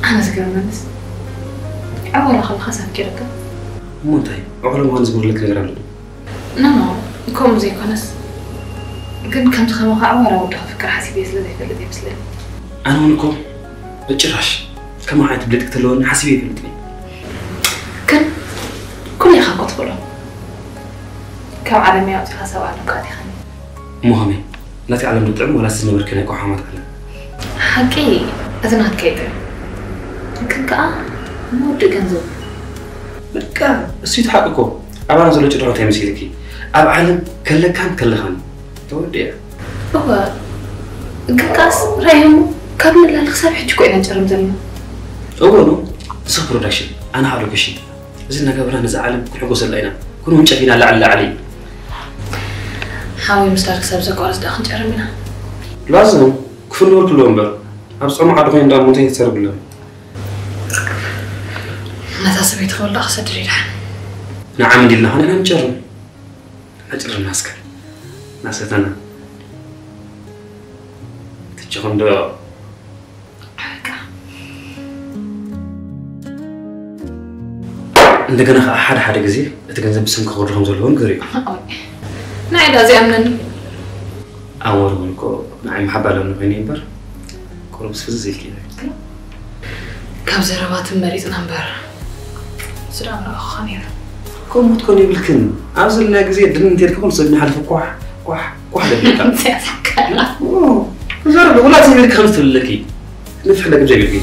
أنا زكرمنس أول خلص أفكرك مو طيب أقول ما نزبور لك غير نو كم زي كنس كم تخمخ أول أود أفكر حسيبي يسلدي فلدي مسلم أنا ونكم بتجرش كم عاد بدك تلون حسيبي فلدني كن كل خلقت فلو كم عالمي أو تحسوا عنه كاتي خاني مهمة لا تعلم نطعم ولا سنة بركنا كو حامات على حكي أذنات كيتر كن كأ مود جنزو لك سيد حقكم أبغى نزل جدران تمسي لكي أب عالم كله كان تودي هو كاس رايهم كمل الخساب حجكو إنا نجرم زلنا أولو صف برودكشن أنا هقولك شيء زلنا قبلنا نزعلم كل حقوس اللينا كنا منشافين لعل علي حاول مستارك سابزك وارس داخل جرمنا لازم كفر نور كلهم بر أبصر ما عارفين دام منتهي تسرب لهم متى سبيت خول لا خسد ريح نعم دلنا أنا نجرم ناس كان ناس أنا تجرم ده عندنا حد جزير أتجنب بسمك خورهم زلون قريب نعيد زي أمنني أول منكو نعم محبة لهم هني بر كلهم سفز كذا كم زربات المريض نمبر سلام لا خانير كم تكوني بالكن عاوز لنا جزير دلنا تيركم صدنا حلف كوح ده أنت أتذكر زرب ولا تسمي لك خمسة لكي نفتح لك بجيبك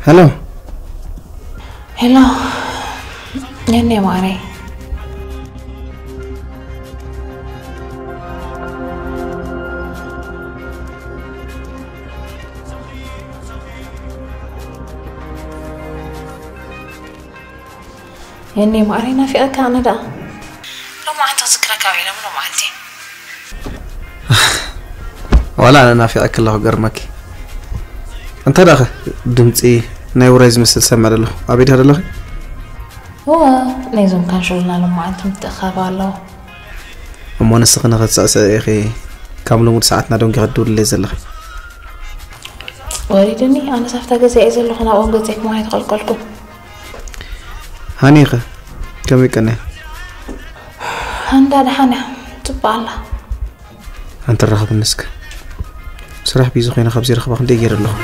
Hello. Hello. Nhân mọi này. يعني ما أرينا في أكان ده. لو ما أنت ذكرك عينا منو ما أنتي. ولا أنا في أكل الله قرمك. أنت رأى دمت إيه نايورايز مثل سمع له أبيد هذا له. هو نيزم كان شغلنا لما أنت متخاف الله. أما نستغنى غد سأسأل أخي كاملوا مد ساعتنا دون قدور اللي زله. وريدني أنا سافت جزء زله أنا أقول جزء ما يدخل قلته. هنيقة كم يكنه؟ هندا دحنا تبع الله. أنت الرهب النسك. سرح بيزخينا خبزير خباخ ديجير الله.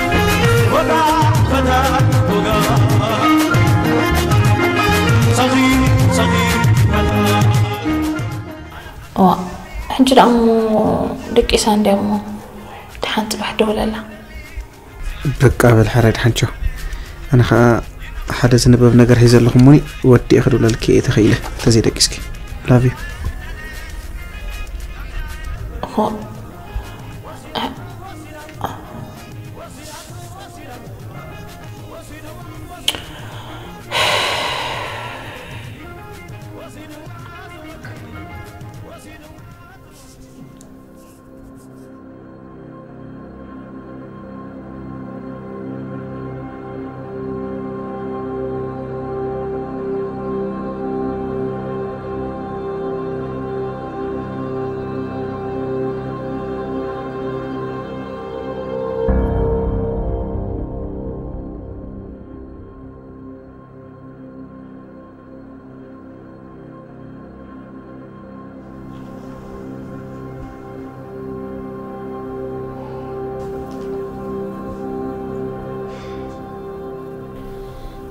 وا حنجي دامو دقيسان دامو تحنت بحد ولا لا بقى بالحريد حنشو انا حدا زنبب نجر هيز لكم موني ودي اخذوا لك ايه تخيله تزيد كيسكي لافي هو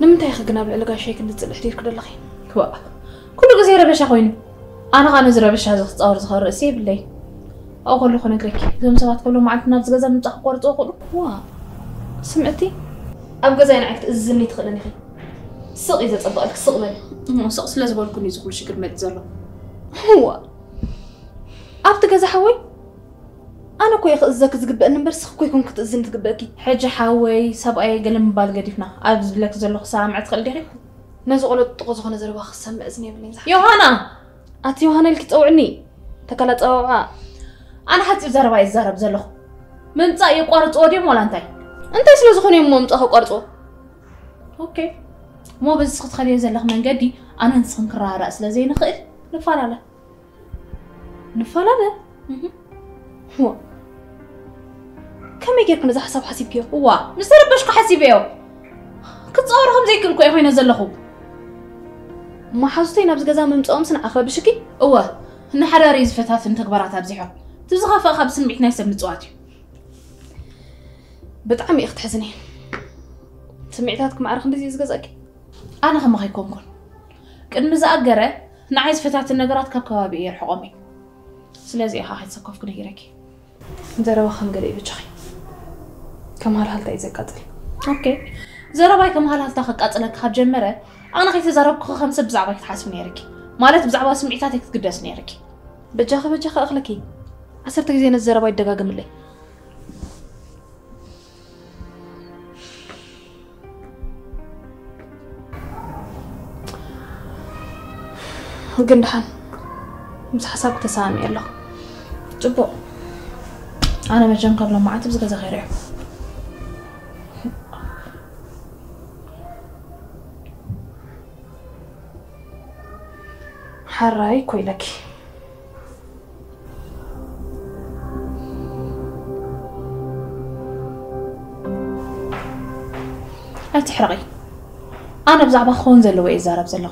نمتى يخقنا بالعلاقة شيء كنت تسأل كده لخي هو كل جزيرة بيش أخوينه أنا غان زرا بيش هذا تصور صغار رأسي بالله أو كله خلنا كريك زم سبات كله معك نفس جزء من تحقور تأخذ وا سمعتي أبغى زين عكت الزمني تخلني خي سق إذا تطبق لك سق بل سق لازم أقول كل يزقول شكل ما تزرع هو أبغى جزء حوي أنا كوي أخذك زقب أنا برس كوي كون كنت أزين تقبلكي حاجة حوي سبقي قلم بالقديفنا أبز لك زلخ ساعة مع تخلي نزقول الطقوس خنا زربا خسام بأذني بلينزح يوهانا أنت يوهانا اللي كتوعني تكلت أوعى أنا حتى زربا يزرب زلخ من تاي قارط أوديم ولا أنتي سلو زخوني مو متأخو قارطو أوكي مو بس خلي زلخ من قدي أنا نسخن رأس لزين خير نفعله هو كم يجيك من ذا حساب حسيبيو هو نسرب بشكو حسيبيو كتصورهم زي كلكو يا خوينا زلخو ما حسيتي نبز جزا ممصوم سن اخر بشكي هو ان حراري زفتات انت كبرات ابزيحو تزخف اخب سمعتنا يسب مصواتي بطعم يخت حزني سمعتاتكم عارف اندي زغزاكي انا خما خيكون كون قدم زاغره نعايز فتات النغرات ككبابي يرحقومي سلازي ها حيت سكوف كن يركي زربا خم غري بچخي كمال حالتا يزقاتل اوكي زرباي كمال حالتا خقاصلك خاب جمره انا خيت زربك خمسه بزعبا تحاسب نيركي مالت بزعبا سمعتاتك تقدس نيركي بجاخ اخلكي 10 غزي نزربا يدغاغم لي قندحان مس حسابك تسامي يلا جبو أنا مجان قبل ما عتب زغزة غيره حراي كويلك لا تحرقي أنا بزعبا خون زلو وإزارة بزلو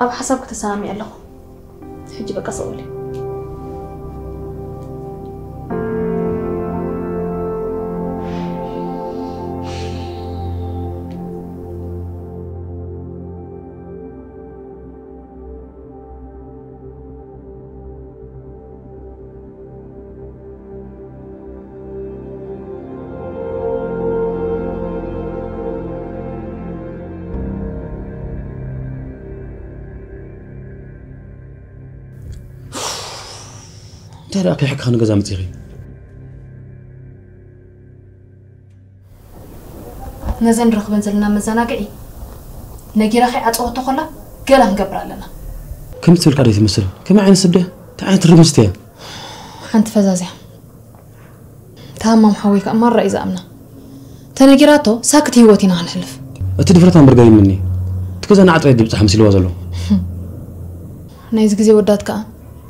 أو حسابك تسامي يلا حجي بقى صولي ترى أكل حق خانق زامت يغي نزن رخبن زلنا مزناقعي نجي راخي عطوته خلا قال نقبر لنا كم تسول قاعد يتمثل كم عين سبده تعال ترمستيا حنت فزازه تمام حويك مره اذا امنا تنجيراتو ساكت هيوتينا هنحلف اتدفرتان برغاي مني تكز انا عطري دبص حمسي لوازلو نايز غزي وداتك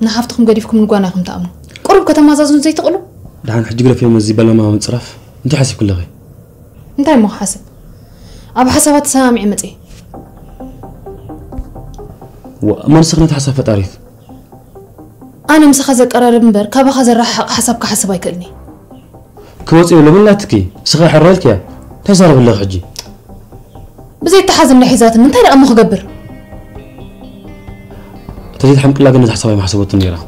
نحفتكم قديفكم نغواناكم تامنوا قرب كتمازازون زي تقولوا دحان حجي قرف يوم زي بلا ما منصرف انت حاسب كل غي انت مو حاسب ابو حسابات سامعي متي وما نسخنا تحسب فطاريت انا مسخ قرار منبر كابا خزر حسابك حسب يكلني كوصي ولا بلاتكي سخا حرالك تزارب الله حجي بزي تحازم لحيزات من تاي امو خغبر تزيد حمق لا قنت حسابي ما حسبت نيرا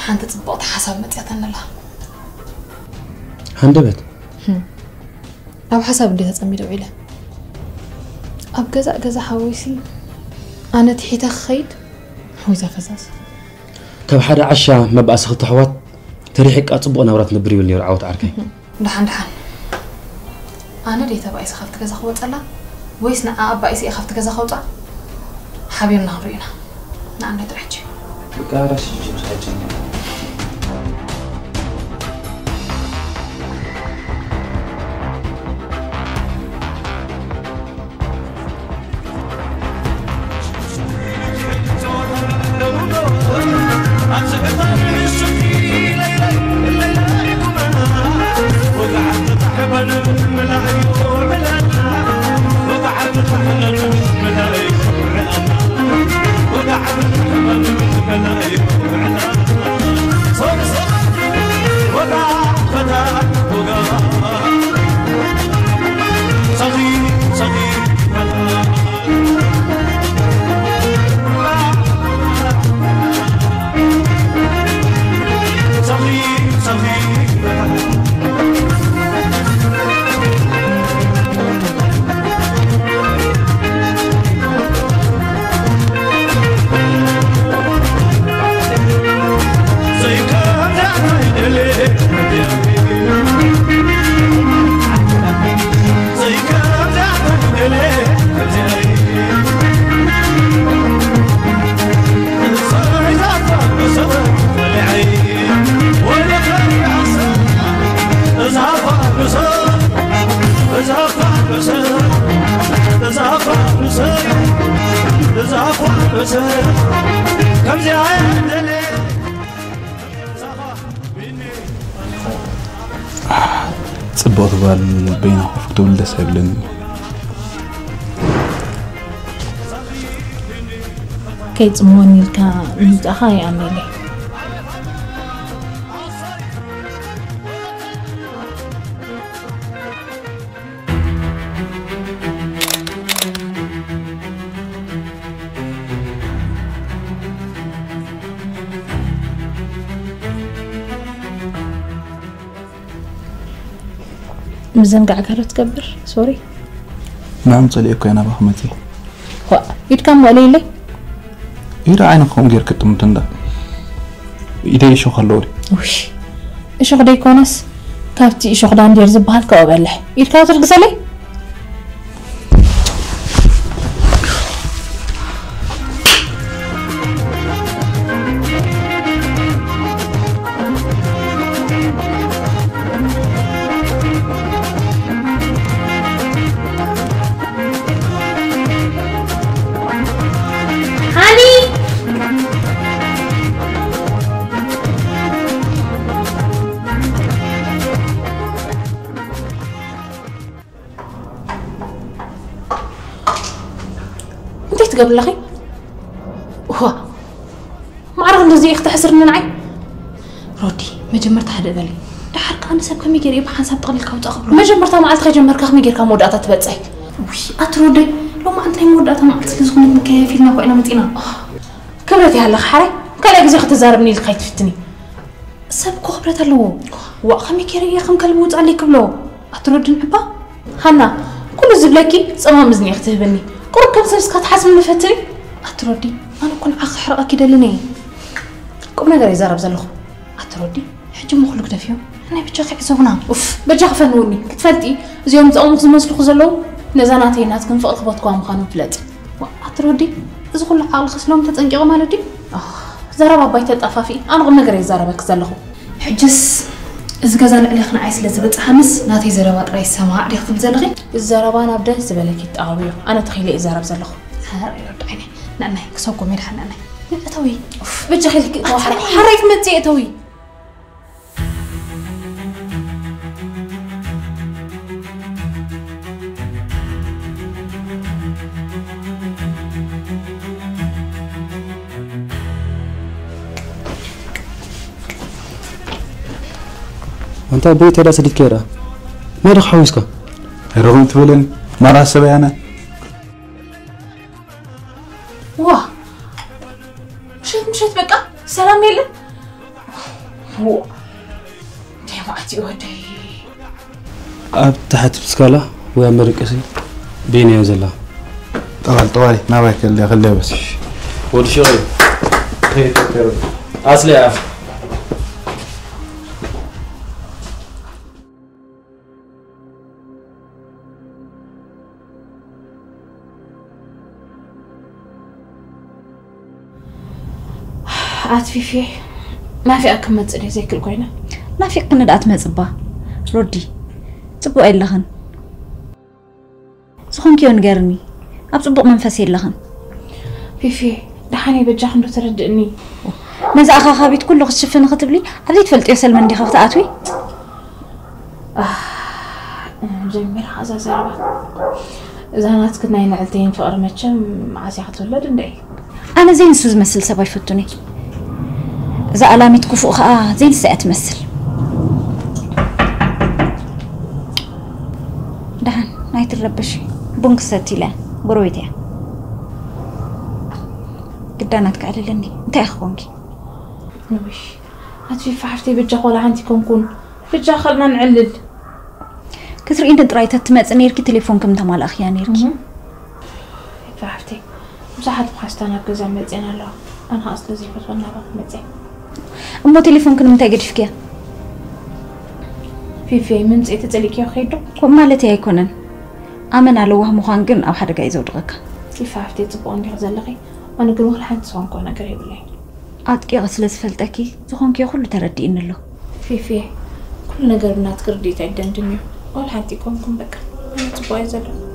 حانت تطبق حسب متياتنا لها هندبت أو حسب اللي تسمي دويله أب جزء حويسي أنا تحيت خيد حويزة فزاز طب حدا عشا ما بقى سخط حوات تريحك أطبق نورات نبري واللي رعوت عركي دحان أنا دي تبقى خفت كذا خوت الله ويسنا أبا إسي خفت كذا خوت حبيبنا هرينا نعم نترحج بقى راشي جيب ساعتين صبغت بالبين وقفت ولد سابلني كيت موني الكا متأخاي عملي مزنقع كارت تكبر سوري نعم صليك أنا بحمتي هو يتكم وليلي إذا عينكم غير كتم تندا إذا إيشو خلوري وش إيشو خدي كونس كافتي إيشو خدان دير زبالك أو بلح يتكاو ترقصلي قبل لخي هو ما عرف انه زي اخت حسرنا نعي رودي ما جمرت حدا ذلي دحرك انا ساب كم يجري بحساب تقلك وتقبل ما جمرتها ما عاد جمرك خم يجرك موداتا تبصي وش اترودي لو ما انت موداتا ما عاد تلزقني مكيف فيلم كو انا متينا كبرتي هلا خري كلا غزي اخت زاربني لخيت فتني ساب كو خبرت له وخم يجري خم كلبوت عليك بلو اترودي نحبا هنا كل زبلكي صمام مزني اختبني قرب كم سنة كتحس من فتري أتردي أنا كون عخ حرقة كده لني قم نقدر يزارب زلخ أتردي حجم مخلوق تفيهم أنا بتشخ حسابنا أوف بجخ فنوني كتفلتي زيوم تقوم خصم مسلخ زلو نزاناتي ناس كن فوق خبطكم خانوا فلات أتردي إذا كل عقل خسلهم تتنقوا مالدي زارب بيت الطفافي أنا قم نقدر يزاربك زلخ حجس إذا كذا اللي خنا عايز لزبط حمس ناتي زربات رئيس سماع ريخ زلغي الزربان أبدا زبالك يتقاويو أنا تخيلي إزارب زلخ عيني نعم كسوكم يلحن أنا أتوي بجي خليك حريت متي أتوي أنت بيت هذا سديد كيرا ما يدخل حويسك رغم تقولن ما رأس بيانا واه مشيت بقى سلام يلا اسكالا ويا مرقسي بيني يزلا طوالي ما باك اللي خليه بس ود شغل اصلي عاطفي ما في أكم متصلي زي كل كوينة ما في قند أتمزبا ردي تبقى إلهن سخون كيون قرني أبطبق منفسي إلهن في دحاني بجاح عنده تردني ماذا أخا خابيت كله خشفن خطب لي أبيت فلت يسل من دي خفت أتوي جميل حازا زربا إذا ناس كنا ينعلتين فقر متشم عاسي حتولد ندي أنا زين سوز مثل سبا يفتوني إذا ألامي تكفو زين سأتمثل دهان نايت الربشي بونك ستيلا برويتيا قداناتك على لني انت أخوانكي نوش هاتفي فحفتي بجاق ولا عندي كون بجاق خلنا نعلل كثر إنت رايت تماس نيركي تليفونكم تمال أخيا نيركي فحفتي مساحة بخاستانا بجزا مزين الله أنا أصلا زي فتوانا بخ مزين أمو تليفونكم انت قد فيكيا في من زي تتليكي وخيدو ومالتي هيكونن آمن على وهم خانقن أو حدا قايزو دغك كيف عفتي تبقون دي غزلغي وانا قلوا لحد سوان كونا قريب لي أتكي غسل سفلتكي زخونكي كله تردي إن له في كل نقر بنات قردي تعدن دميو ولا حد يكونكم بكر أنا تبقى يزلو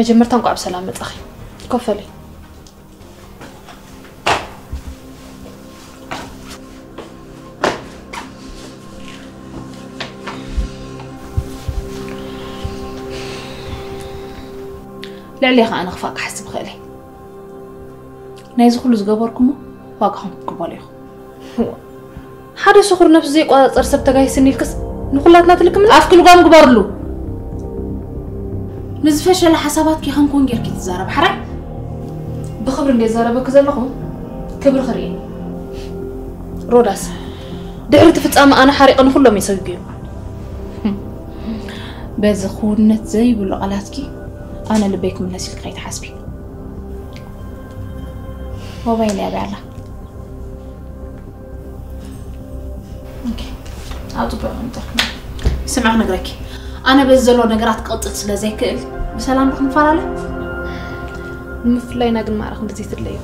مجمرتان قاب سلامة أخي كفلي لعلي أنا خفاك حسب خالي نايز كل زجبركم واقعهم كباليخ حدا سخر نفسي قاعد أرسب تجاي سني الكس نخلاتنا تلكم أفكر قام قبرلو نزفش على حسابات كي هنكون جركي تزارب حرام بخبر اللي زاربك زلخو كبر خريني روداس دعرت فتام أنا حريق أنا كلهم يسويقين بزخونة زي بالقلاتكي أنا اللي بيك من نسيل قيت حسبي موبايلي أبي الله أوكي أطبع أنت سمع نقرأكي أنا بزلو نقرات قطت لزي كل بسلام بكم فعله مفلاي ناقل معرخ بزيت الليل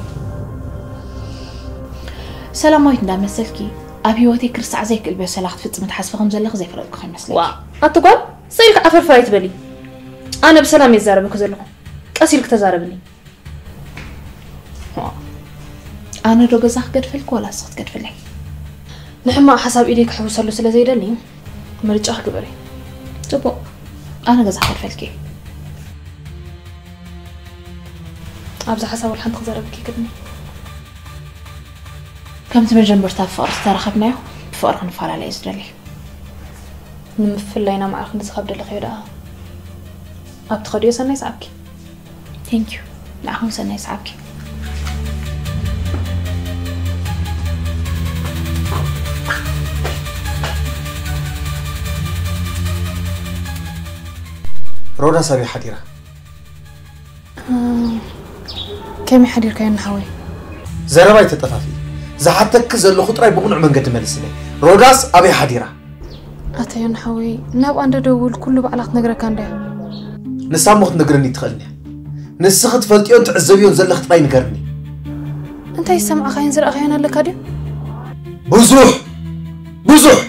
سلام وايت ندام مسلكي أبي واتي كرسع زي كل بسلاحت في متحسب خمس زلخ زي فرق خيم مسلكي أتقول سيلك عفر فايت بلي أنا بسلام يزاربك زلخ أسيلك تزاربني أنا دو جزاخ قد فيك ولا صوت قد فيك نحما حساب إيديك حوصلو سلا زي دلي مريج أخبري تبو أنا جزاخ قد فيك أبزح حساب الحين تزاربك كدني كم تمر جنب رتاف فقر استرخبناه بفقر خنفال على إزدلي نمفلينا مع خندس خبر الخير أبتخدي سنة يسعبك thank you نعم سنة يسعبك رودا سابي حديرة كم حدير كان حوي زرباي تتفافي زحتك زلو خطراي بقنع من قد ملسني روداس أبي حديرة أتيون حوي ناب عند دول كله بعلاقة نقرأ كان ده نسامخ نقرني تخلني نسخت فلتيون تعزبيون زل خطراي نقرني أنت يسمع أخي ينزل أخي أنا لك هذا بزح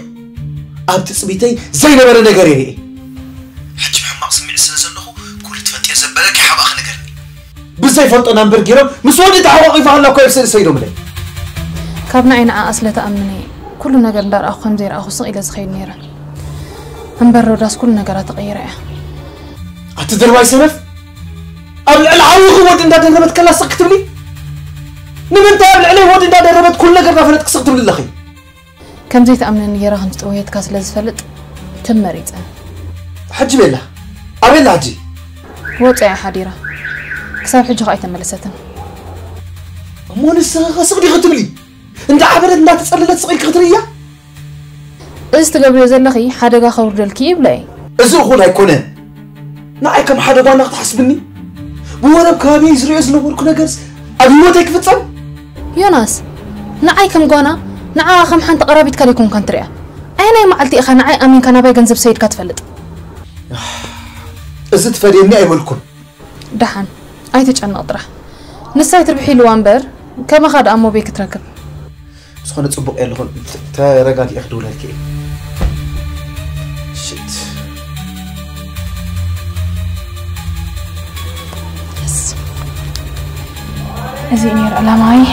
أبت سبيتي زي نبرة نقريه حجم حماق سمع السلسلة كل تفتي زبالك حب أخ نقرني بزي فلت أنا برجيرم مسودي تعوقي فعلا كيف سيدو ملي كابنا عين أصله تأمني كل نقر دار أخو مزير أخو صغير زخير نيرة أمبر روداس كل نقرات تغيره أتدرواي سنف قبل العوق ود إن دربت كلا سقط لي نمن تابل عليه ود إن دربت كل نقر فلت سقط لي الأخي كم زيت أمن يرى هنت تويت كاس لزفلت تم مريض حج بالله أبي حجي وطع حديرة كسب حج خايت ملستن مو لسه سقدي ختم لي أنت عبرت أنت تسألت سقيك خترية استقبل زلخي حدا خور دلكي بلاي إذا أخونا يكونه نعي كم حدا وانا تحسبني بوانا بكابي يزري يزلو وركو نقرس أبي موتك فتسم يوناس نعي كم قوانا نعا خم حنت قرابيت كاليكون كانتريا أنا معلتي أخا نعي أمين كان أبي جنزب سيد كتفلت إذا تفريني أي ملكم دحن أيتج أنا أطرح نساي تربحي لوانبر كما خاد أمو بيك تركب بس خلنا تصبق إيه لهون ترجعت ياخدوا لك إيه شيت يس أزيني رألا معي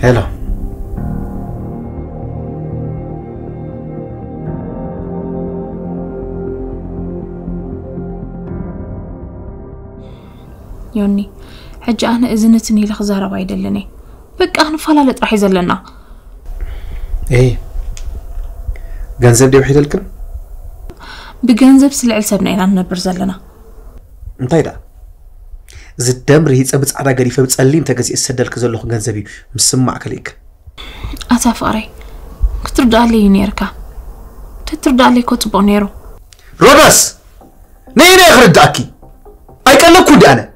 هلا يوني حج أنا إذنتني لخزارة وايد لني بك أنا فلا راح يزلنا إيه جنزب دي وحيد الكل بجنزب سلع سبنا إلى نبر زلنا انتي زد دمر هي تصبت على قريفة بتسليم تجزي السدل كزلو جنزبي مسمع كليك أتفاري كترد علي نيركا تترد علي كتب نيرو روداس نيني أخرج داكي أي كلام كودي أنا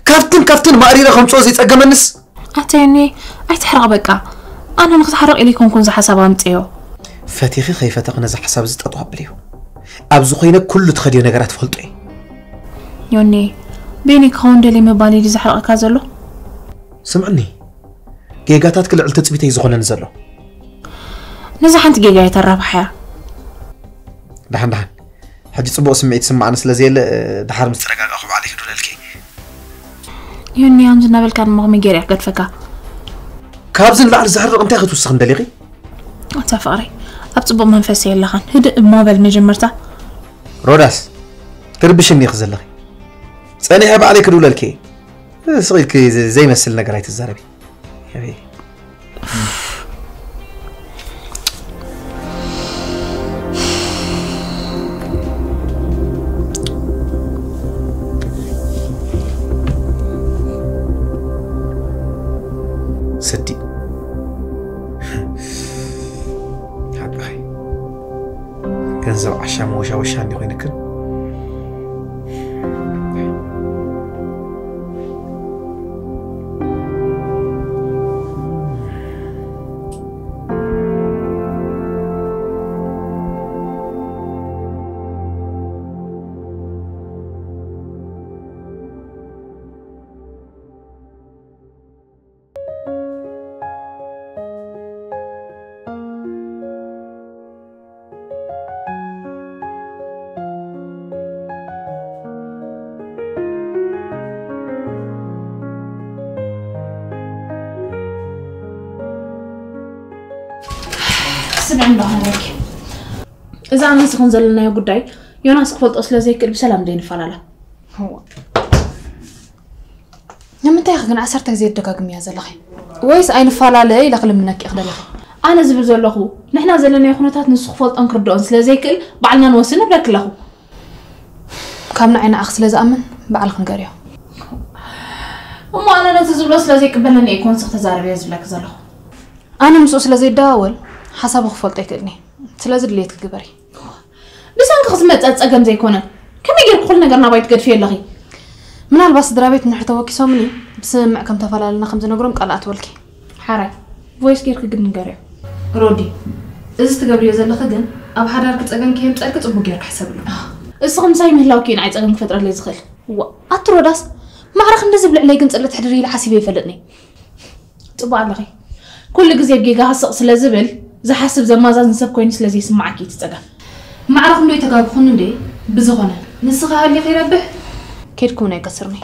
كافتن ما أريد أخم صوزي تأجمنس أتيني أي تحرق بقى أنا نتحرق إليكم كون حساب أمتيو فاتيخي خايفة تقنز حساب زت أطواب ليه أبزو خينا كله تخدي نجارات فلطي يوني بيني كون دلي مبالي دي زحرق كازلو سمعني جيجاتات كل علتت بيتي زخون نزلو نزح أنت جيجاية الرابحة دحن حجي صبو سمعي تسمع أنا سلازيل دحار مسترقاق أخو عليك دول الكي يوني أنجنا بالكان مغمي جيري قد فكا كابزن بعد زهر أنت أخذ وسخن دليغي أتفاري أبصبو منفسي اللخان هدئ موبل مجمرته روداس تربشني خزلغي سأني هبا عليك دول الكي صغير كي زي مثل نقرايت الزربي يا ستي حباي كنزو عشام وشا عندي وينك حسب عنده هناك إذا أنا سكون زلنا يا قداي يوناس قفلت أصله زي كل بسلام دين فلالا هو لما تاخذ عسرتك زي الدقاق يا زلخي ويس أين فلالا إلى قل منك أخذ لك أنا زبل زلخو نحنا زلنا يا خناتات نسخ فلت أنكر دون سلا زي كل بعلنا نوصلنا بلاك له كامنا عنا أخ سلا زأمن بعل خنقريا وما أنا نتزبل أصلا زي كبلني يكون سخت زارب يزبلك زلخو أنا مسؤول زي داول حسب خفلت يكلني سلا زد ليت كبري بس أنك خصمت أتأجم زي كونه كم يجي كلنا قرنا بايت قد فيه اللغي من الباس درابيت نحتوى كيسومني بس معكم تفعلنا 5 نجرم قلعت ولكي حراي فويس كير كجن نجاري رودي إذا استقبل يزل خدن أو حرارك تأجم كيم تأكد أبو جير حسب له الصغم ساي مهلاوكين عايز أجم فترة اللي يزخل وأطرو داس ما عرف نزب عليه كنت قلت حدري لحسيبي فلتني طبعا لغي كل جزء بيجي هسق سلازبل زي حسب زي ما زاد نسب كويس لازم يسمعك يتسجل ما عرف إنه يتجاوب خنون دي بزغنا نسخها اللي غير به كيف كونه يكسرني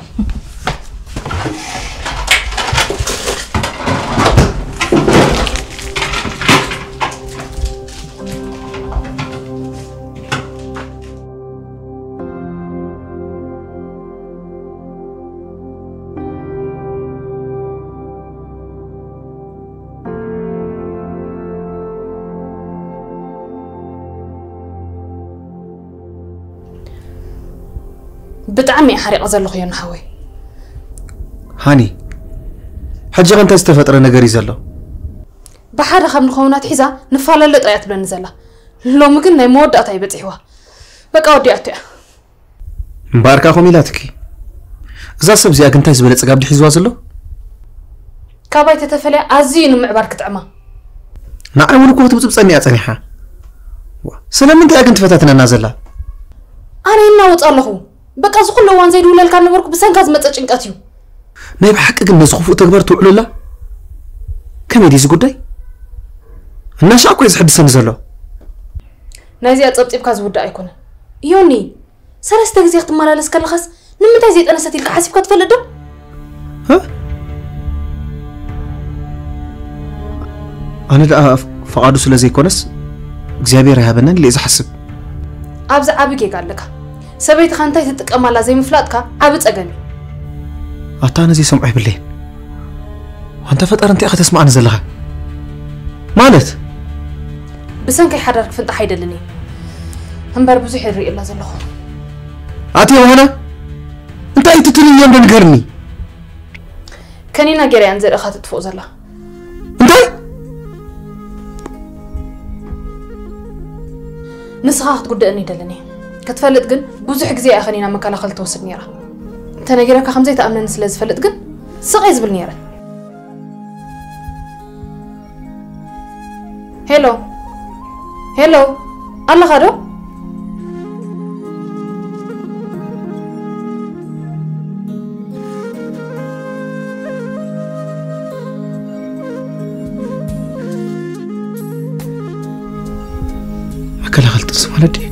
بتعمي حريق زلخ يا نحوي هاني حجة أنت استفتر نجاري زلو بحر خم الخونات حزة نفعل اللي طلعت بلن زلا لو ممكن نمود أطيب بتحوا بقى ودي أطيع مباركة خميلاتك إذا سبزي أنت زبلت سقابد حزوا زلو كاباي تتفلي عزين معبارك تعمى نعم ولكم تبصني أتنيها سلام أنت أنت فتاتنا نازلة أنا إنه وطلعوا بقى زخل لو وان زيد ولا كان نبرك بسان كاز متشنقاتيو ناي بحق كن نسخفو تكبر تقول له كم يدي زغداي الناس اكو يحدثن زلو نازي اصبطيب كاز ودا ايكون يوني سلسته غزي اختمالالس كلخص نمتاي زي طنستيلك حسيب كتفلدو ها انا دا فقادو سلازي كونس እግዚአብሔር ያበነን ለዚ حسب ابز ابيك قالك سبيت خانتاي تتقمالا زي مفلاطكا اب صغني أتانا زي سمعي بالليل وأنت فترة أنت أخذ تسمعني زلها مالت بسنك يحررك فنت حيدلني هم بربزو يحرق إلا زلخو أتي وهنا أنت أي تتلين يوم بنقرني كانينا جري أنزل أخذت فوق زلها أنت نسخة تقول أني دلني كتفلت جن بوزح جزي أخنينا مكان خلت وصل نيرة تناجرك خمسة تأمن نسلز فلت جن صغيز بالنيرة هلو هلو الله خيره أكل خلت اسمه لدي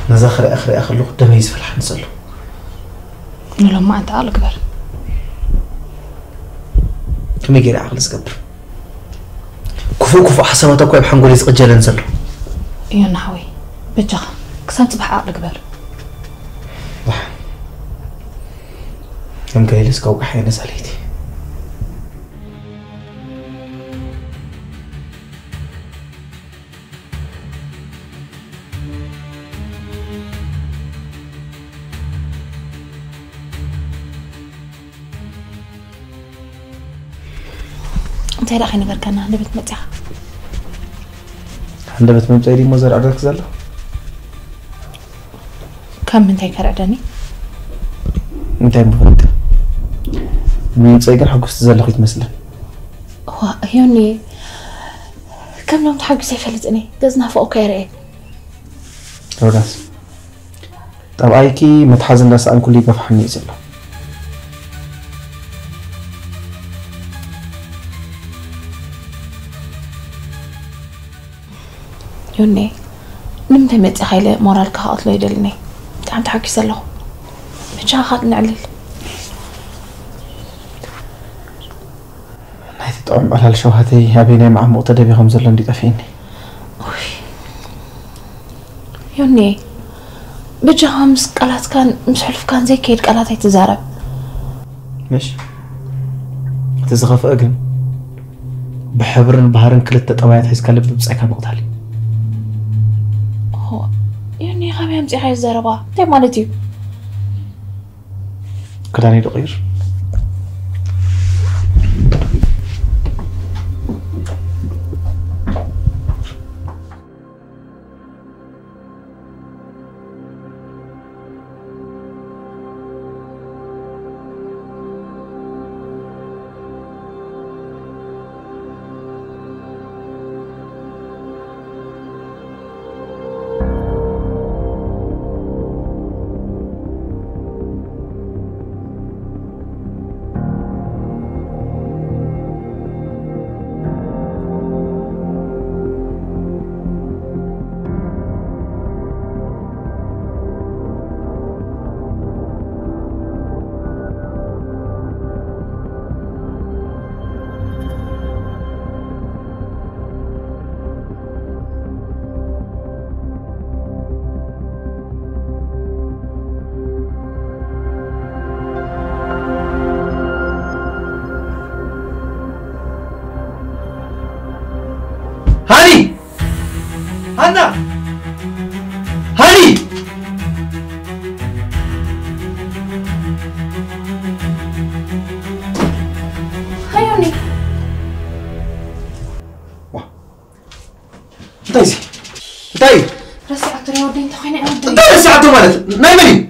نزاخر آخر لو دم يزفل حنسله نلوم ما أنت عقل كبر كم يجري عقل سكبر كفو حساباتك ويا بحنقول يسقجل نسله يا نحوي بجخ كسانت بح عقل كبر وح يوم قليل سكوك حين ساليتي أنت هلا خلينا نقول عند بيت متعة عند بيت متعة دي مزار عرضك زلا كم من تاي كرداني انت مفرد من تسيقن حقوس تزلقيت مثلا هو هيوني كم يوم تحقق سيفلتني قزنا فوق كيري روداس طب ايكي متحزن الناس عن كل يقفحني زلا يوني نمت متى خيلة مورالك هاطلو يدلني انت عم تحكي سلو بجا خاط نعلل نايت تطعم على الشوهاتي هابيني مع مقتدى بهم زلن دي تفيني يوني بجا خمس قالات كان مش حلف كان زي كيد قالات يتزارب مش تزغف اقن بحبرن بهارن كلت طوايات حيس كلب بصيكا مقتالي هو يعني غامي امزي حي الزربا تي مالتي كداني دقير هاني هانا هاني هيوني انتي انتي راسي عطري ودي انت خيني اودي انتي راسي عطو مالت نايمني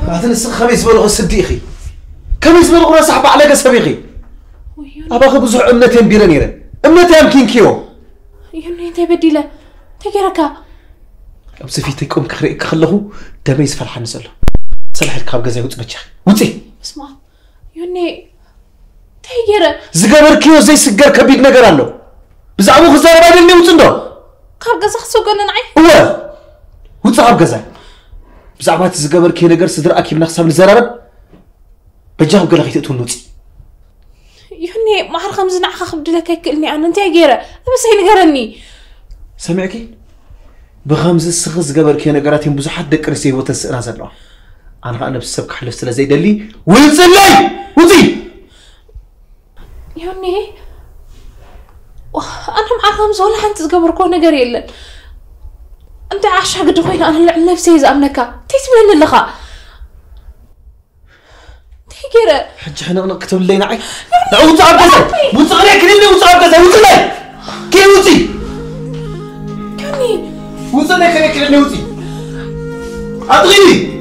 هذا السن خميس بلغ صديقي خميس بلغ راس حب على قصبيقي اباخ بزح امتين بيرنيره امتين يمكن كيو يوني انت بديله تجركا اب سفيتي قوم كخريك خلخو دميس فرحان زلو صلح الكاب غزا يوص بچ وصي اسمع يوني تجرا زغبر كيو زي سجر كبيد ነገር አለው بزعبو خزار ባይደል ነው ውጽንዶ ካብ ገዛ خسو ገነናይ هو وصعب غزا بزعبات زغبر كي ነገር ስድራአኪ ብናxሳብ ንዘራረብ بجاو قال خيتو نوصي يوني ما حر خمس نعخ خبدلك كلني انا انت غيره بس هي نغرني سمعكي بخمس السخز قبل كي نغراتين بزحات دقرسي وتسرا زلوا انا نفس سبك حلف سلا زي دلي ويصلي وزي يوني انا مع خمس ولا حنت تقبر كو نغير يلن انت عاش قد خوين انا نفسي زامنك تيتمن اللخا تيجرا حج حنا نكتب لينا عي نعوز عبزه وصغري كلمني وصغر عبزه وصلي كي وزي كوني وصلي كلمني وزي أطغي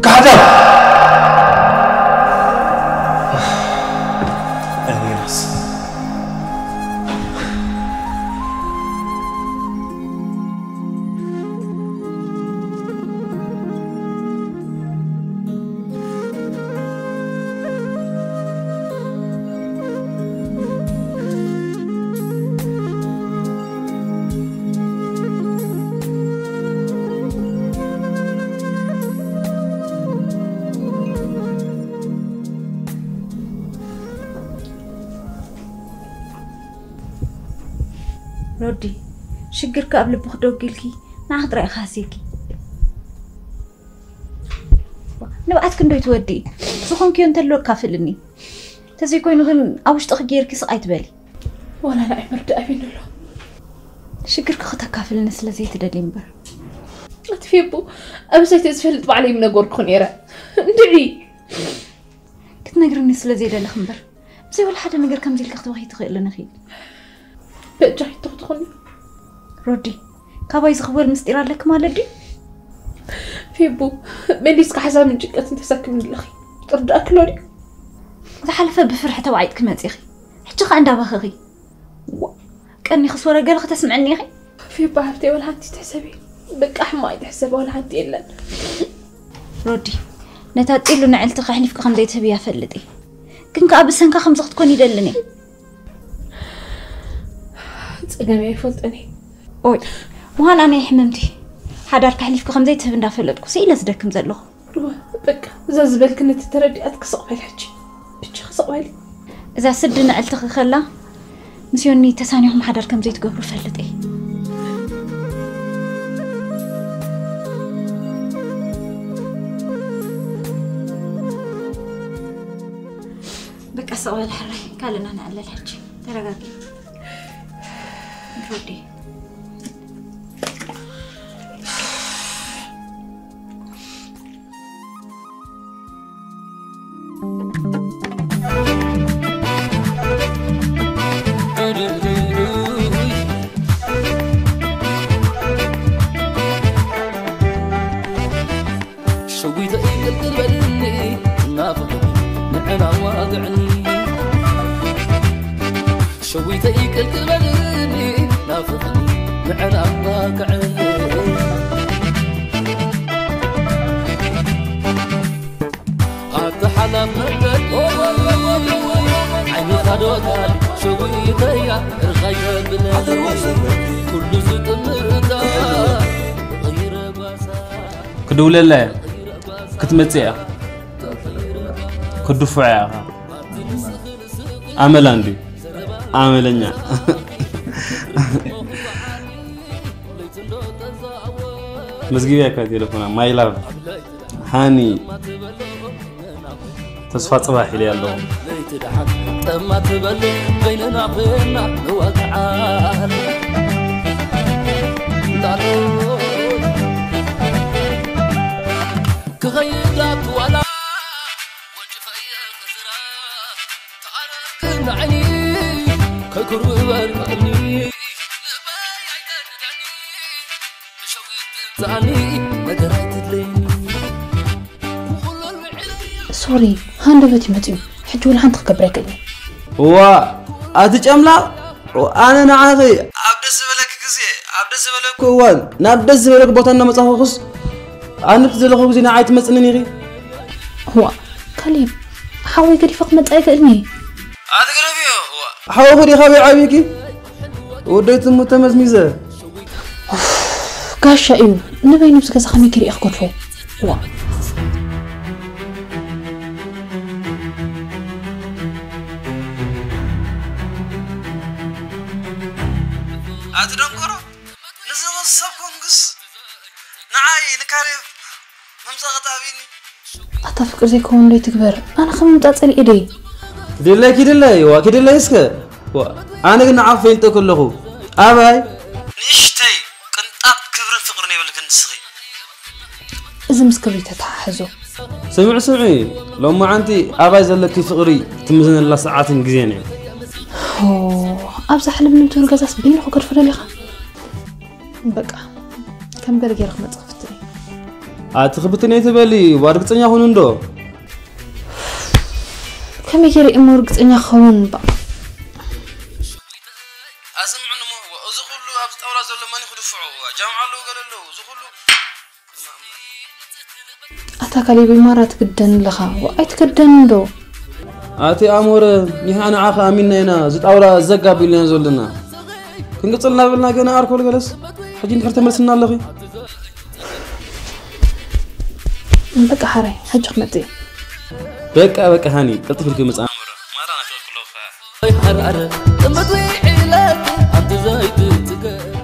كهذا أنيس رودي شجرك قبل بخدو قلكي ناخذ رأي خاسيكي نبعت كندو يتودي سخون كيون تلو كافلني تزي كوينو غن اوش تغيركي سقايت بالي ولا لا عمرت أبين له شجرك خطا كافلني سلازي تدلي مبر أتفيبو أبسي تزفلت بعلي من أقول كونيرا ندعي كنت نقرني سلازي دلي خمبر بزي ولا حدا نقر كم زي الكخت وخي تغير لنا خيل بأجاي تخدخلني رودي كاباي زخبر مستيرا لك مالدي فيبو مليسك حساب من جيكات انت ساكن من الأخي ترد أكلوني إذا حلفة بفرحة وعيدك ماتي أخي حتى عندها بخي كأني خسورة قال تسمعني أخي فيبو هبتي ولا هانتي تحسبي بك أحماي تحسب ولا هانتي إلا رودي نتات إلو نعلت خحليفك خمديت بيها فلدي كنك أبسنك خمسة تكون يدلني تسقمي يفوتني أوي وهان أنا حممتي حدارك حليفك خمزيت بندا فلدكو سيلا زدكم زلو بك زازبل كنت تردي أتكسق في الحج بيتش خسق بالي إذا سدنا علتك خلا مسيوني تسانيهم حدار كم زيت قبل فلدي بك أسوي الحري قالنا أنا على الحج ترى رودي شويت ايد البلني نافقني معنا واقعني شويت ايد البلني نافقني معنا واقعني هات حلم عيني خدوتها شويت يا رغيب بلادي كل ستمردا غير باسا كدولة لا كتمتع كدفع عمل عندي عملنا مسجية كتير ما يلعب هاني تصفى صباحي لي الله ما تبل بيننا بيننا وقعان كغيرات ولا وجفيا كسرا تعرف معني ككرو برقني زعني مدرت لي سوري هاندبتي متيم حج ولا هانت كبركني هو أتجملا وأنا نعاقي عبدس بلك كزي عبدس بلك هو نعبدس بلك بطلنا مصاخص أنا بتزلقوا زين عايت مسنني غي هو كليم حاول قري فق متأيك إني هذا قريبيو هو حاول قري خبي عبيكي وديت متمز ميزة قاشة إيو نبي نمسك زخمي كري أخكر فوق هو أتدمكرو نزل السبكونغس نعاي نكاريب ممسخة أبيني أتفكر زي كون لي تكبر أنا خممت أتسأل إيدي كدلي وكدلي إسكا أنا قلنا عارفين أنت كله أباي نشتي كنت كبر فقرني ولا كنت صغير إذا مسكري تتحزو سمعي لو ما عندي أباي زلك فقري تمزن الله ساعات جزينة أوه أبزح حلم نمتون قزاس بين حقر فرليخا بقى كم قال غير خمس خفتني أتخبتني تبالي وارقتني هون ندو كم يجري أمور قتني خون بقى أسمع إنه زخلو أبز أولا زل ماني خدفعو جامع له قال له زخلو أتاكلي بمرات كدن لها وأي تكدن دو أتي أمور نحن عاق أميننا هنا زت أولا زقا بيلنا زولنا كنقصلنا بلنا جنا أركول جلس حجين كرت مرسنا الله بقى حري حج خمتي بقى هاني قلت في الكلمة أمور ما رانا شو كله فا حرر تمضي علاك أنت زايد تقال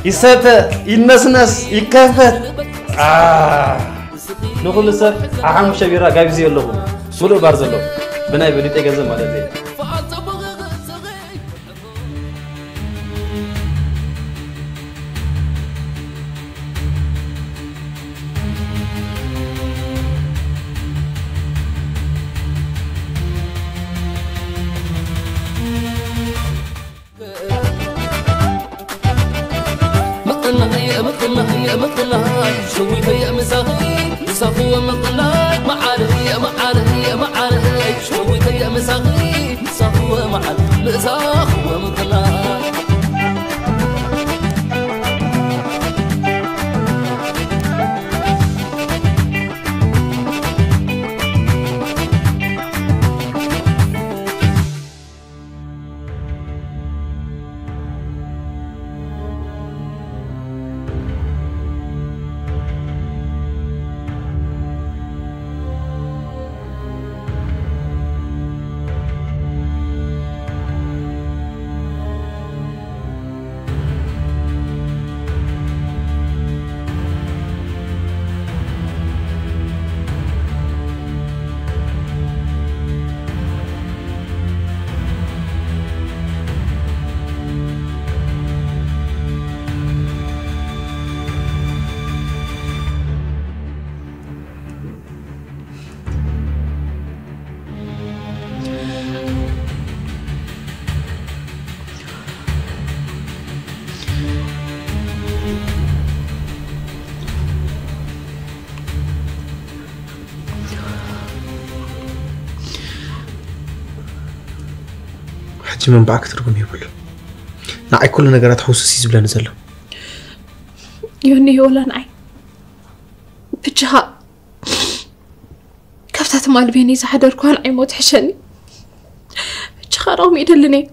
يسات ينسنس يكفت نقول سر أهم شبيرة جايبزي الله ملو بارزلو بناي بديت أجازم على ذي مقلها شوي هي مساخي مقلها معاري شوي هي مساخي مقلها من بعك ترجم يقول نعي كل نجارات حوسسي زبلا نزله يوني ولا نعي بجها كفتات مال بيني زحدر كون عي موت حشني بجها رغم يدلني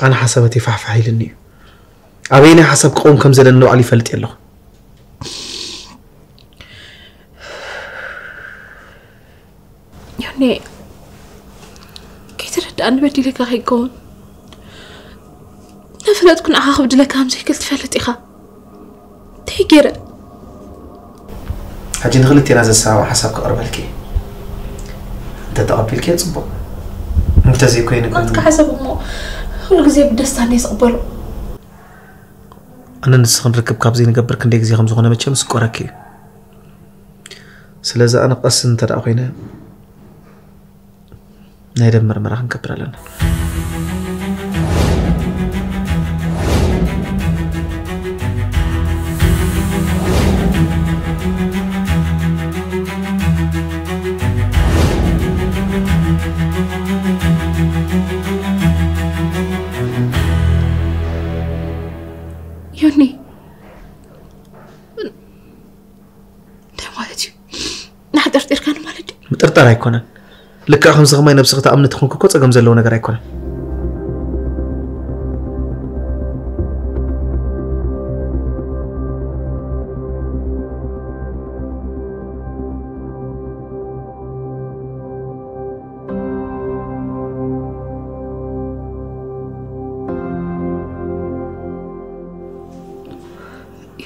أنا حسبتي فحفحي لني أبيني حسب قوم كم زل إنه علي فلت يلا يوني أنا بدي لك أخي كون نفلت كن أخذ لك هم زي قلت فلت إخا تيجر هجين غلطي نازل ساعة حسب قرب لك أنت تقبل كي تصبو أنت زي كوين ما حسب أمه كل زي بدستاني يقبلوا أنا نسخن ركب كابزين نقبر كنديك زي خمسة غنمة شمس كوركي سلازة أنا قص أنت رأخينا نايدم مرمرة هنكبر لنا يوني ده مالتي نحضر تركان مالتي مترتر هيكونن لك خمس غماي نفسك تأمن تكون كوكو أجمع زلوا نجار يكون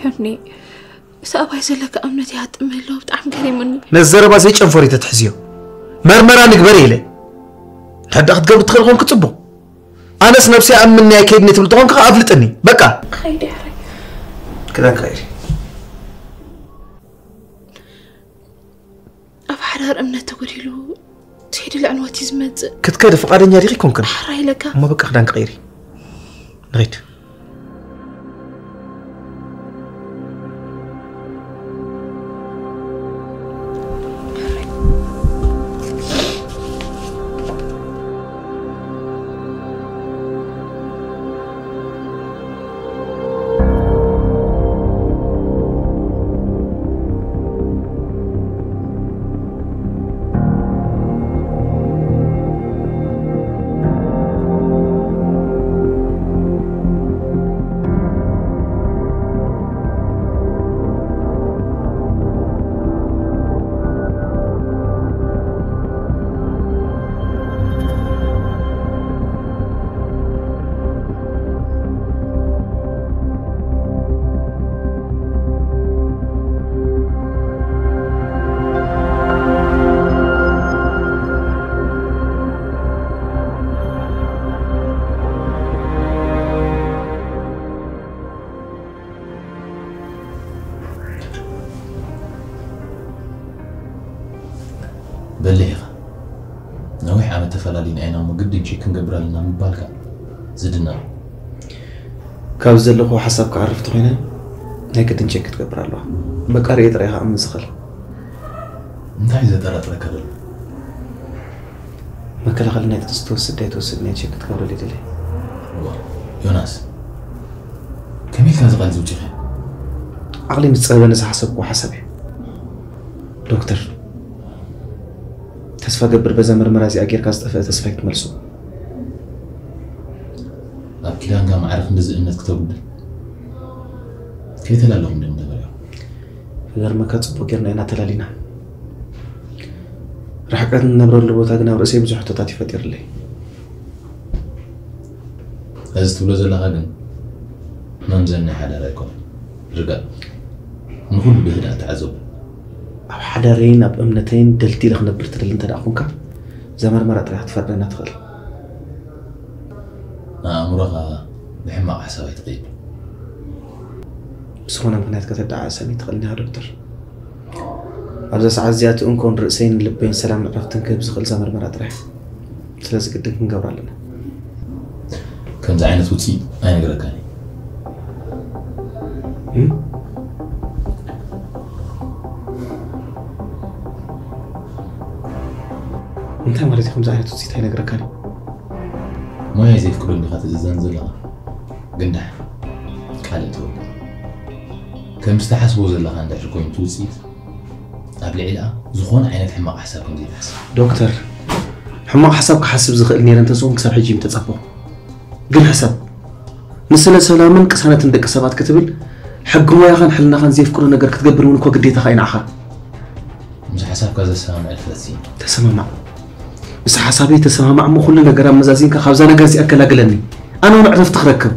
يوني سأبغى يزلك أمنتي هتأمله بتعم كريمني نزر بس هيك أنفوري تتحزيو مرمرة نكبري له حد أخذ قبل تخلقهم كتبه أنا سنفسي أمني أكيدني تبلتهم كأفلتني بقى خيري حري كذا خيري أفحرار أمنته قولي له تهدي لعنواتي زمت كنت كده فقادين يا ريخي كونكن حراي لك ما بقى خدان غيري نغيت بليغة نويح عم تفلالين أنا مقدم شيء كنقبر لنا مبالغة زدنا كاوز اللي هو حسب عرفت هنا هيك تنشك تقبر الله بقاري طريقة أمن سخل انت عايزة ترى كذا ما كلا خلنا توسدني تشك تقبر لي دلي يوناس كميل كان زغال زوجي خير عقلي متصابة ناس حسب وحسبي دكتور تسفى قبر بزا مرمرازي أجير كاست تسفى تملسو كلام قام عارف نزل إنك تقول كيف تلا لهم دم دبريو غير ما كاتب بكرنا أنا تلالينا راح قعدنا نبرر لبوتاقنا ورأسي بزح تطاتي فتير لي هذا تقول زلا غادن ننزلنا حدا رايكم رجع نقول بهدا تعذب أو حدارين أب أمنتين دلتي لخنا برتر اللي أنت داخونك زمر مرات راح تفرنا ندخل أمرها بحماق حسابي تقيب بس هنا مكنات كتدعى سامي تخليني دكتور أبزا ساعات زيات أنكون رأسين لبين سلام نعرفتن كيف بزخل زمر مرات راح سلازي قدك نقبر لنا كان زعينة وتي أين قرأكاني انت مريتي خمسة عينة وتسيت هاي نقرأكاني ما يزيد كل اللي خاطر الزنزلة قندح كالي تقول كم استحسبوا زلها عندك شكوين توسيت قبل علاقة زخون عينك حماق حسابكم زي بحسب دكتور حماق حسابك حسب زخل نير انت زون كسر حجي متتصبو قل حساب نسلا سلامن كسانة تندك سبات كتبل حقهم يا خان حلنا خان زيف كل نقر كتقبل ونكو قديتا خاين عخا مش حساب كذا سامع الفلسين تسمع بس حسابي تسمع مع مو كل نقر مزازين كخبزة نقر زي أكل أقلني أنا ما عرفت أخرجكم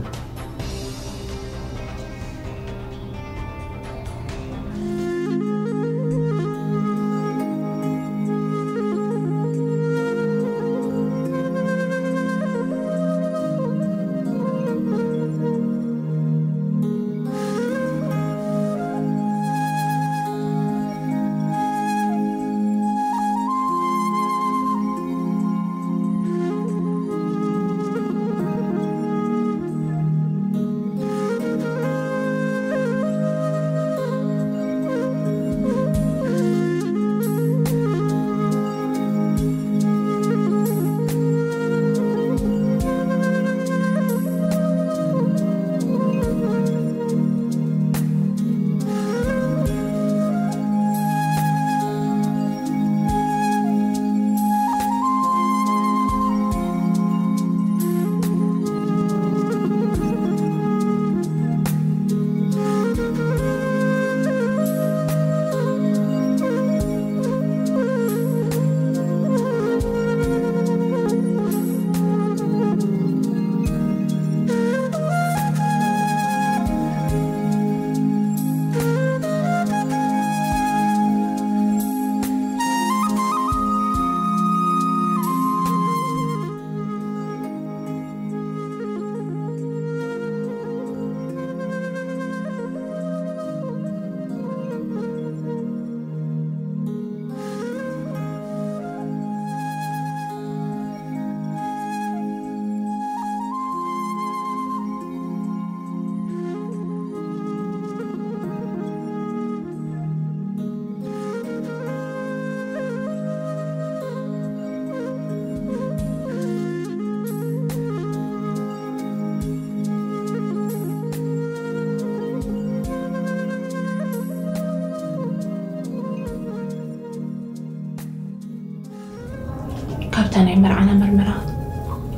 أنا مرعانا مرمرة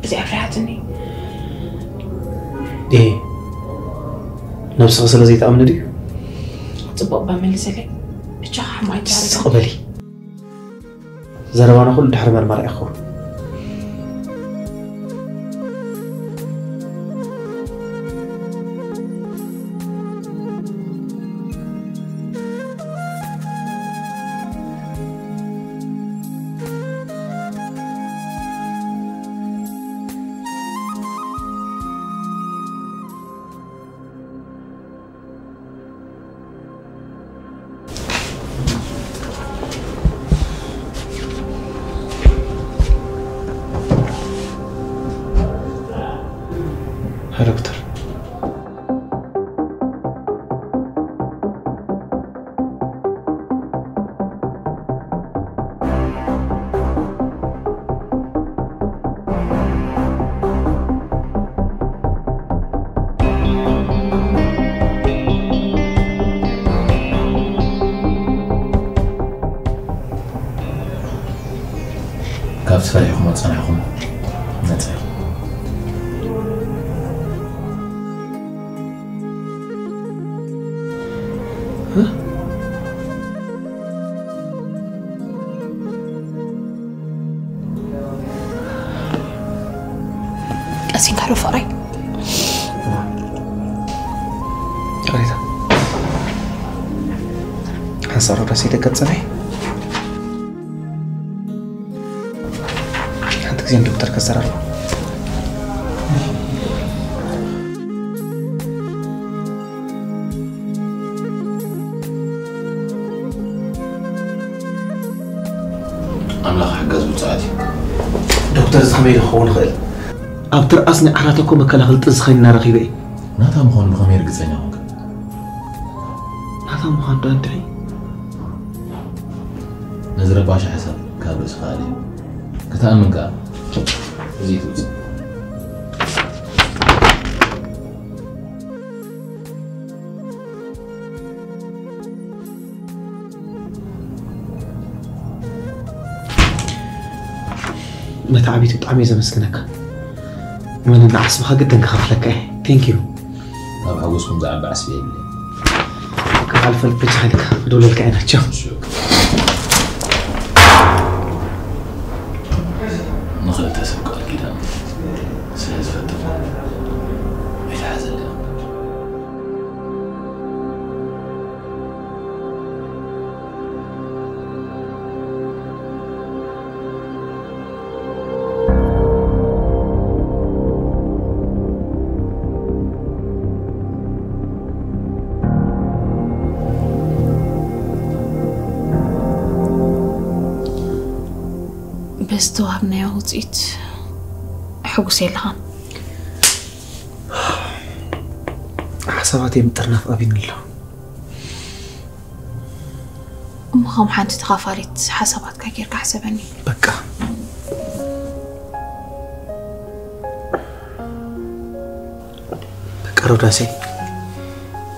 زي أفرحتني إيه نفس غسل زي تأمن دي تبقى بعمل سلك إيش ما يتعرف استقبلي زربانا كل دحر مرمرة أخو دكتور كيف تفرحكم وتصنعكم نتعي أسين كارو فري أريد حصار رسيدك تصنعي عندك زين دكتور كسر الله أملاك حجاز بتاعتي دكتور زخمي خون خيل أبتر أصنع حالتكم مكان خلط زخينا رقيبي ناتا مخون بخمير قزينا هونك ناتا مخون دانتعي نزرق باشا حسب كابس خالي كتأمن قال زيت وزيت متعبي تطعمي إذا مسكنك من النعس بخا جدا كخاف لك إيه ثانك يو طب حوسكم زعل بعس فيه اللي كعلف البيت خليك دول الكائنات شو نخلت أسبق كده سيز فتفا إيش حازل اليوم بس توهبنا يا وزيت حقوسي لها حساباتي مترنف أبين الله أمهم حانت تخافاريت حسابات كاكير كحسبني بكا بكا روداسي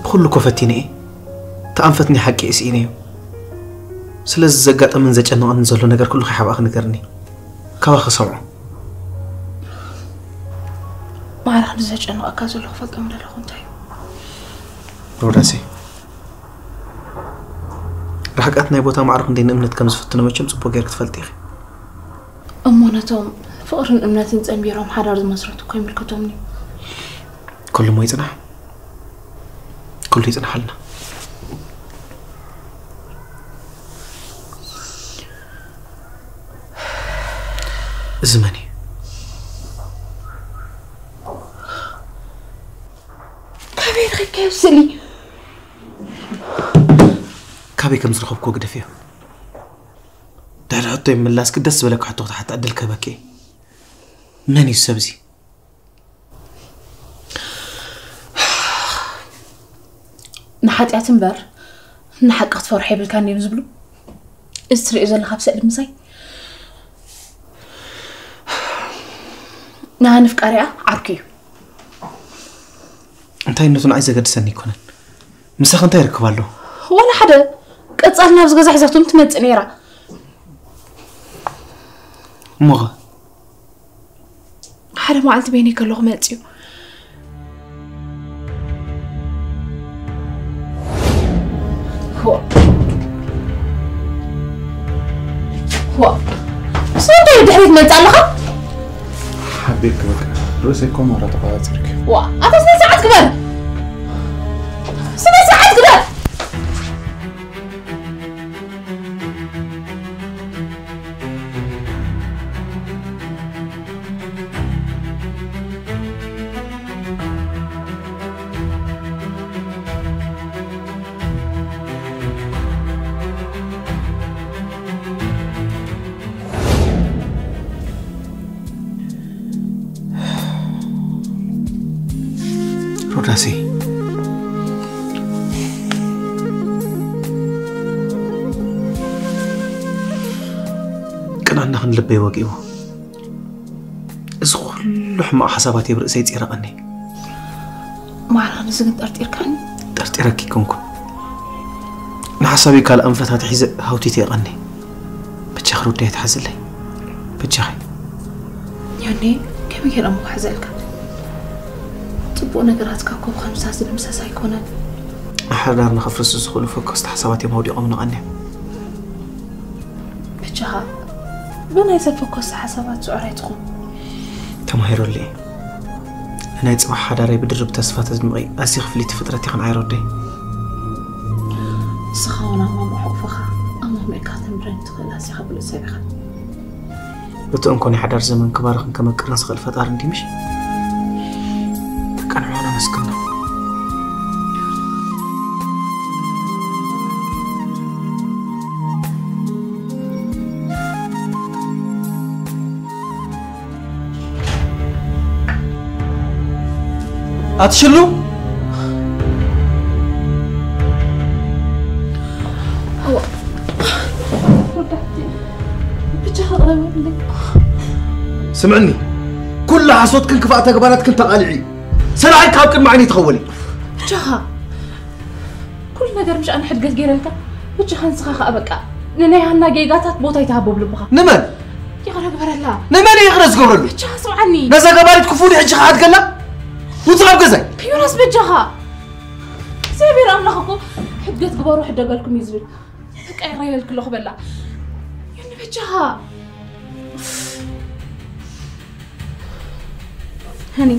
بكل كفتيني تأنفتني حقي إسئيني سلز زقات من زج أنه أنزلوا نجار كله حاب أخ نجارني كواخ سمعه ما راح نزج أنه أكازو له فقط من الأخوان تايم روداسي راح أتنا يبوتها معرف ندين أمنت كم زفتنا ما شمس بوجيرك تفلتيخ أمونتهم فقرن أمنات نتأمبيرهم حرار مصرته كم الكتومني كل ما يزنح كل يزنح لنا زماني كابي غير كيف سلي كابي كم زرخب كوك دفيا دار حطي من لاس كدس بلك حطوه تحت عدل كبكي مني السبزي نحات اعتنبر نحق فرحي بالكان يبزبلو استري إذا اللي خابسة المساي نهانف قارئة عركيو انتي نتون عايزة قد سني كونن مساخ انتي ركبالو ولا حدا قد صارنا بزغزة حزافتهم تمت نيرا موغا حدا ما قلت بيني كله ماتيو هو صوتي يدحريت ما يتعلقها حبيبك بك رؤسكم مرة تقاطرك أتصنع ساعات كبار ساعات كبار راسي كان عندنا خنلبي وقيو إذا كل حما حساباتي برأسي تيرقني ما أنا نزقت أرتيركني ترتيرك كونكم نحسابي قال أنفتها تحيز هاوتي تيرقني بتشخرو دي تحزل لي بتشخي يعني كم يكون أمو حزلك تبو نقرات كاكو خمسة المساسة يكونن أحرار نخفرس الزخول فوكست حساباتي مودي قمنا عني بجها بنا يسال فوكست حسابات سعريتكم تمهيرو لي أنا يتصبح حداري بدرب تسفات دمغي أسيخ فلي تفترتي خن عيرو دي سخاونا أمام حقفخا أمام إكاتن برين تخيل أسيخ بلو سيبخا بتقوم كوني حدار زمن كبارخن كما كرنس خل فتار ندي مش كان عونا مسكنا أتشلو؟ هو بجها غريب لك سمعني كل عصوت كن كفاءة قبالات كنت قالعي سرعي كابكن معني تخولي بجها كل نجار مش أنا حد قد جيرلك بجها نسخة أبقى ننهي هنا جيجاتات بوتا يتهبوا بلبها نمن يغرق برلا نمن يغرز قبرلو بجها سمعني نزا قبالات كفولي حجي خاد قلا وطلب قزي بيونس بجها سيبير أملاخكو حد قد قبارو حد قالكم يزبل لك أي ريال كله خبلا يعني بجها هاني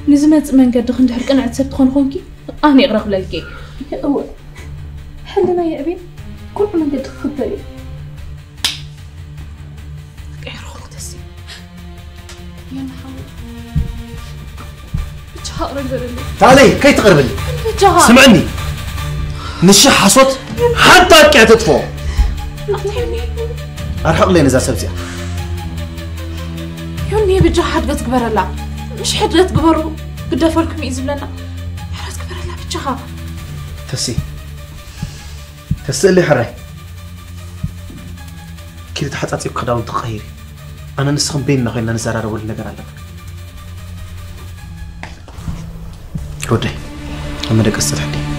نزمت من قد خند حرق أنا عتسبت خونكي أنا أغرق للكي أول حلنا يا أبي كل من قد خدري أي روح تسي يا محمد بجها أقرب لي تعالي كي تقرب لي بجها سمعني نشح حصوت حتى أكي تطفو أعطيني أرحق لي نزا سبزي يوني بجها حد قد قبر الله مش حد قد قبرو قد أفركم يزبلنا حد قبر الله بجها تسي اللي حراي كده تحطاتي بقداون تخيري أنا نسخن بيننا غينا نزرار ولا نقر عليك رودي أما دك استرحني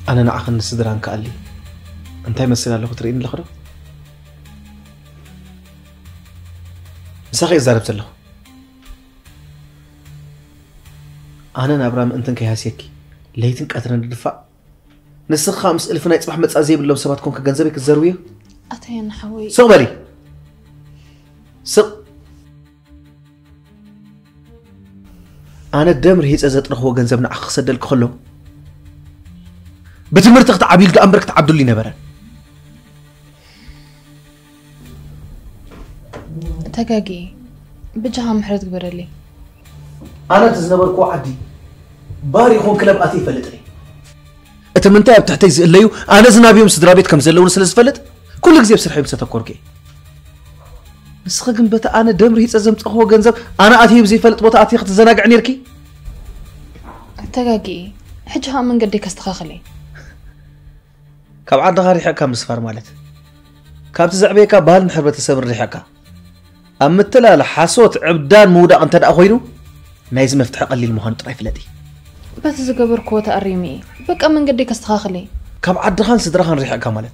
أنا نعقل نسدران كألي أنت يمثل له ترين الأخرى مساخي إزارب سله أنا نابرام أنتن كهاسيكي ليتن قاتنا الدفاع نسخ 5000 نايت صباح متصازي بالله سباتكم كجنزبك الزروية أتين حوي سوق بالي سوق أنا الدمر هيز أزت رخوة جنزبنا أخ سدل كله بتمر تقطع عبيل أمرك تعبد لي نبرة تقاقي بجها محرد قبرلي أنا تزنبركو عدي باري يكون كلب أتي فلتني أتمنى بتحتاج الليو أنا زنابيهم سدرابيت كم زلون سلس فلت كل جزء بسرحي بستكوركي بس خجن بتا أنا دمري تزمت أخو جنزب أنا أتي بزي فلت بتا أتي خت زناق عنيركي تقاقي حجها من قديك استخاخلي كاب عاد غاري حكا مسفر مالت كاب تزعبيكا بهال محربة السبر ريحكا أما التلال حاسوت عبدان مودا أنت أخوينو نايز مفتح قليل مهان طريف لدي بس زقبر كوتا أريمي بك من قديك استخاخلي كاب عاد خان صدرخان ريحكا مالت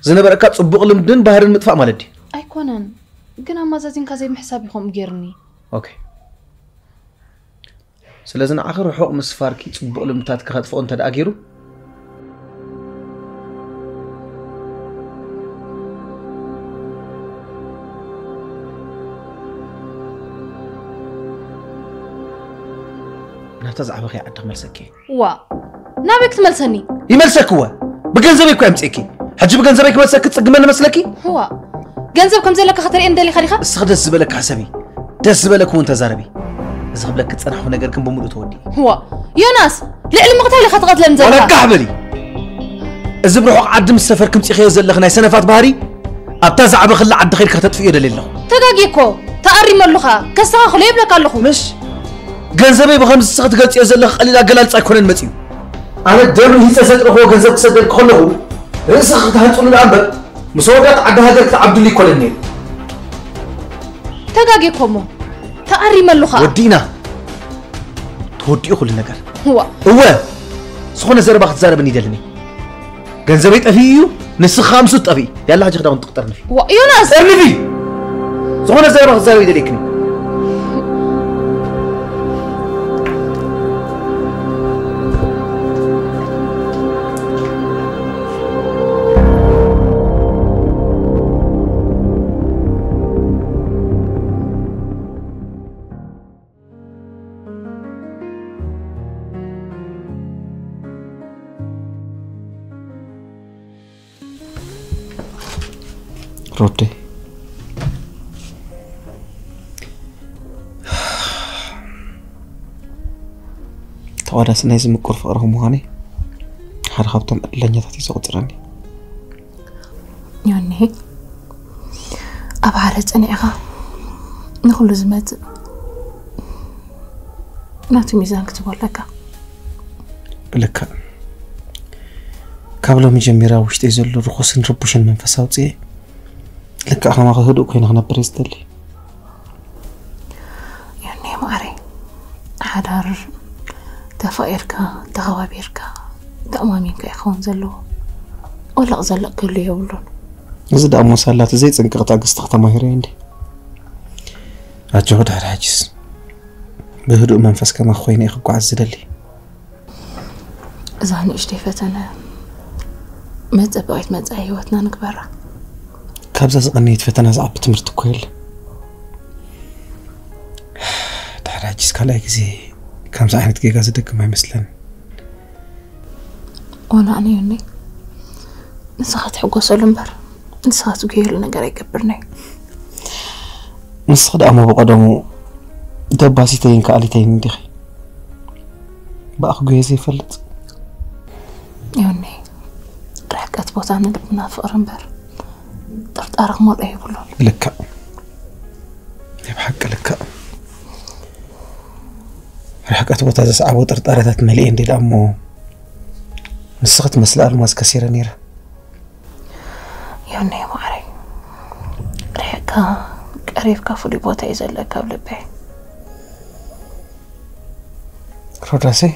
زنبركا صبوق لمدن بحر المدفع مالدي أيكونن قنا مازازين كازي محسابي خم جيرني اوكي سلازنا آخر حق مسفاركي صبوق لمتات كخد فوق أنت أجيرو نحتاج عبقي عدك ملسكي وا نابك تملسني يملسك هو بجنزبك ويمسكي حجي بجنزبك ملسك تسقمنا مسلكي هو جنزب كم زي لك خطري اندلي خليخه استخدس بالك حسبي دس بالك وانت زاربي اذهب لك تصنحوا نجر كم بمولو تودي هو يا ناس لعلم مقتل خطقت لمزلها ولا كحبلي اذا بروح عدم السفر كم تخي زلخ ناي سنفات بهاري ابتزع بخل عد خير كتت في يد لله تداقيكو تقري ملخا كستاخلو يبلك الله مش جنزبي بخمس ساعات قلت يا زلخ قليل اقلال صايكون متيو انا دم هي تسدد هو جنزب تسدد كله رزق تهنصل الانبت مسوقات عد هذاك عبد الله كولني تداقيكو تقري ملخا ودينا توديو كل ነገር هو سخونه زربا تزاربني دلني ገንዘቤ ጠፊዩ ንስኻ አምሱ ጠፊ ያላ ሀጅ ክዳውን ትቅጠርኒ ፊ ዮናስ እርኒ ፊ ዝኾነ ዘረባ ክዛረብ ይደልክኒ روتي توارا سنايز مكور فقرهم وهاني حال خابتم لن يتاتي سوطراني يوني أبعرت أني أخا نقول زمات ناتو ميزان كتبوا لك كابلو مجميرا وشتي زلو رخص نربوش المنفسا وطيه لك أنا ما هدوء كين أنا بريستلي يعني ماري حدار تفايرك تغوابيرك تأمامينك يخون زلو ولا أزلق كل يولون زد أمو سالات زيت سنقطع قصتك ماهرة عندي أجهد على عجز بهدوء منفس كما خويني أخوك عزد لي زاني اشتي فتنا متى بقيت متى أيوتنا نكبرها كابزا زغنيت فتنا زعب تمرت كويل تحراجس كلا يكزي كم زعانت جيجا زدك ما يمثلن وانا أنا يوني نسخات حقو سلمبر نسخات وجيل نقرا يكبرني نسخات أما بقدمو دباسي تين كاليتين دخي بأخو جيزي فلت يوني رحكت بوتانا لبنا فقرنبر طرت أرغ مر أي بلون لك يبحق لك رحكت بوتا زسعب وطرت أردت مليين دي لأمو نسخت مسلا الماس كثيرا نيرا يوني معري رحكا قريب كافولي بوتا يزلك بلبي روداسي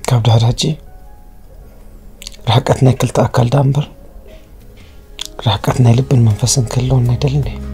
كابد هاد هجي رحقتنا كلتا أكل دامبر رحقتنا لب المنفسن كلون نيدلني